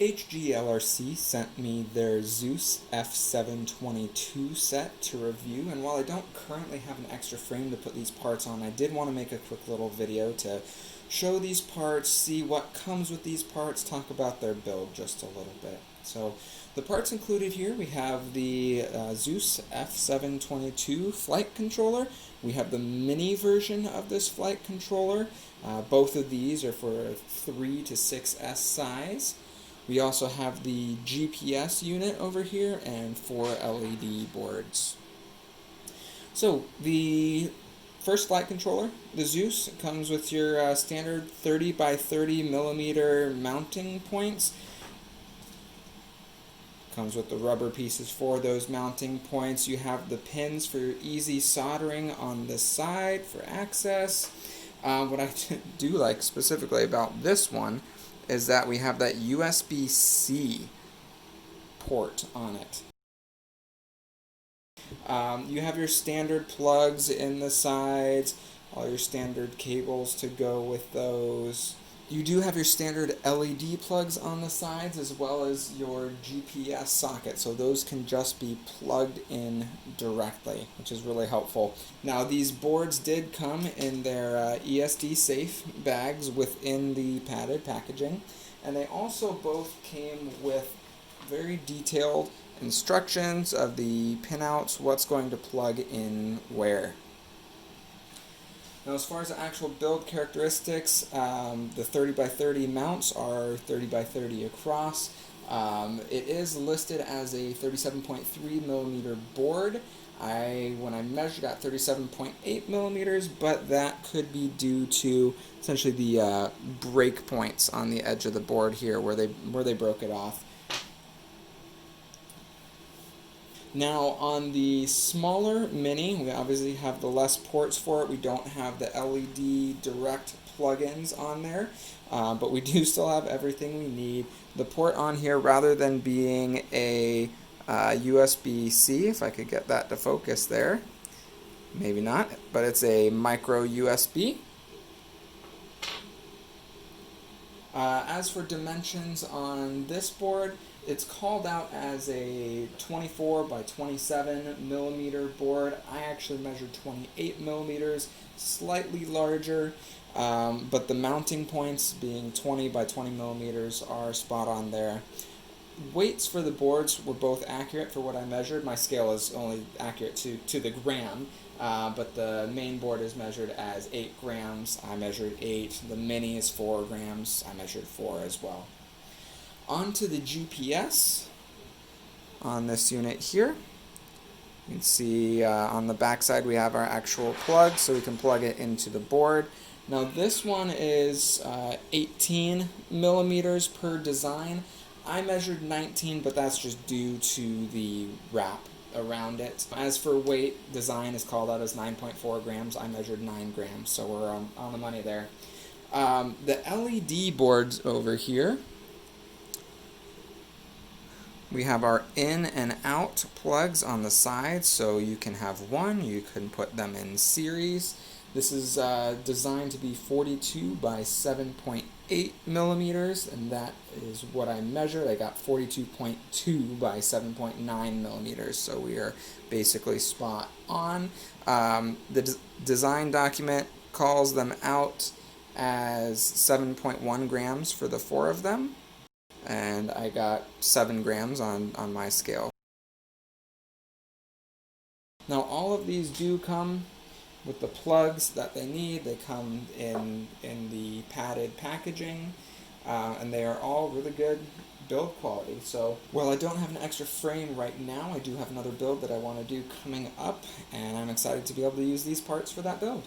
HGLRC sent me their Zeus F722 set to review, and while I don't currently have an extra frame to put these parts on, I did want to make a quick little video to show these parts, see what comes with these parts, talk about their build just a little bit. So the parts included here, we have the Zeus F722 flight controller. We have the mini version of this flight controller. Both of these are for 3 to 6S size. We also have the GPS unit over here and 4 LED boards. So the first flight controller, the Zeus, comes with your standard 30 by 30 millimeter mounting points. Comes with the rubber pieces for those mounting points. You have the pins for easy soldering on the side for access. What I do like specifically about this one is that we have that USB-C port on it. You have your standard plugs in the sides, all your standard cables to go with those. You do have your standard LED plugs on the sides as well as your GPS socket, so those can just be plugged in directly, which is really helpful. Now these boards did come in their ESD safe bags within the padded packaging, and they also both came with very detailed instructions of the pinouts, what's going to plug in where. Now as far as the actual build characteristics, the 30 by 30 mounts are 30 by 30 across. It is listed as a 37.3 millimeter board. When I measured at 37.8 millimeters, but that could be due to essentially the break points on the edge of the board here where they broke it off. Now on the smaller Mini, we obviously have the less ports for it. We don't have the LED direct plugins on there, but we do still have everything we need. The port on here, rather than being a USB-C, if I could get that to focus there, maybe not, but it's a micro USB. As for dimensions on this board, it's called out as a 24 by 27 millimeter board. I actually measured 28 millimeters, slightly larger, but the mounting points being 20 by 20 millimeters are spot on there. Weights for the boards were both accurate for what I measured. My scale is only accurate to the gram, but the main board is measured as 8 grams. I measured 8. The Mini is 4 grams. I measured 4 as well. Onto the GPS on this unit here. You can see on the back side we have our actual plug, so we can plug it into the board. Now this one is 18 millimeters per design. I measured 19, but that's just due to the wrap around it. As for weight, design is called out as 9.4 grams. I measured 9 grams, so we're on the money there. The LED boards over here, we have our in and out plugs on the side, so you can have one, you can put them in series. This is designed to be 42 by 7.8 millimeters, and that is what I measured. I got 42.2 by 7.9 millimeters, so we are basically spot on. The design document calls them out as 7.1 grams for the 4 of them, and I got 7 grams on my scale. Now all of these do come with the plugs that they need. They come in the padded packaging, and they are all really good build quality. So while I don't have an extra frame right now, I do have another build that I want to do coming up, and I'm excited to be able to use these parts for that build.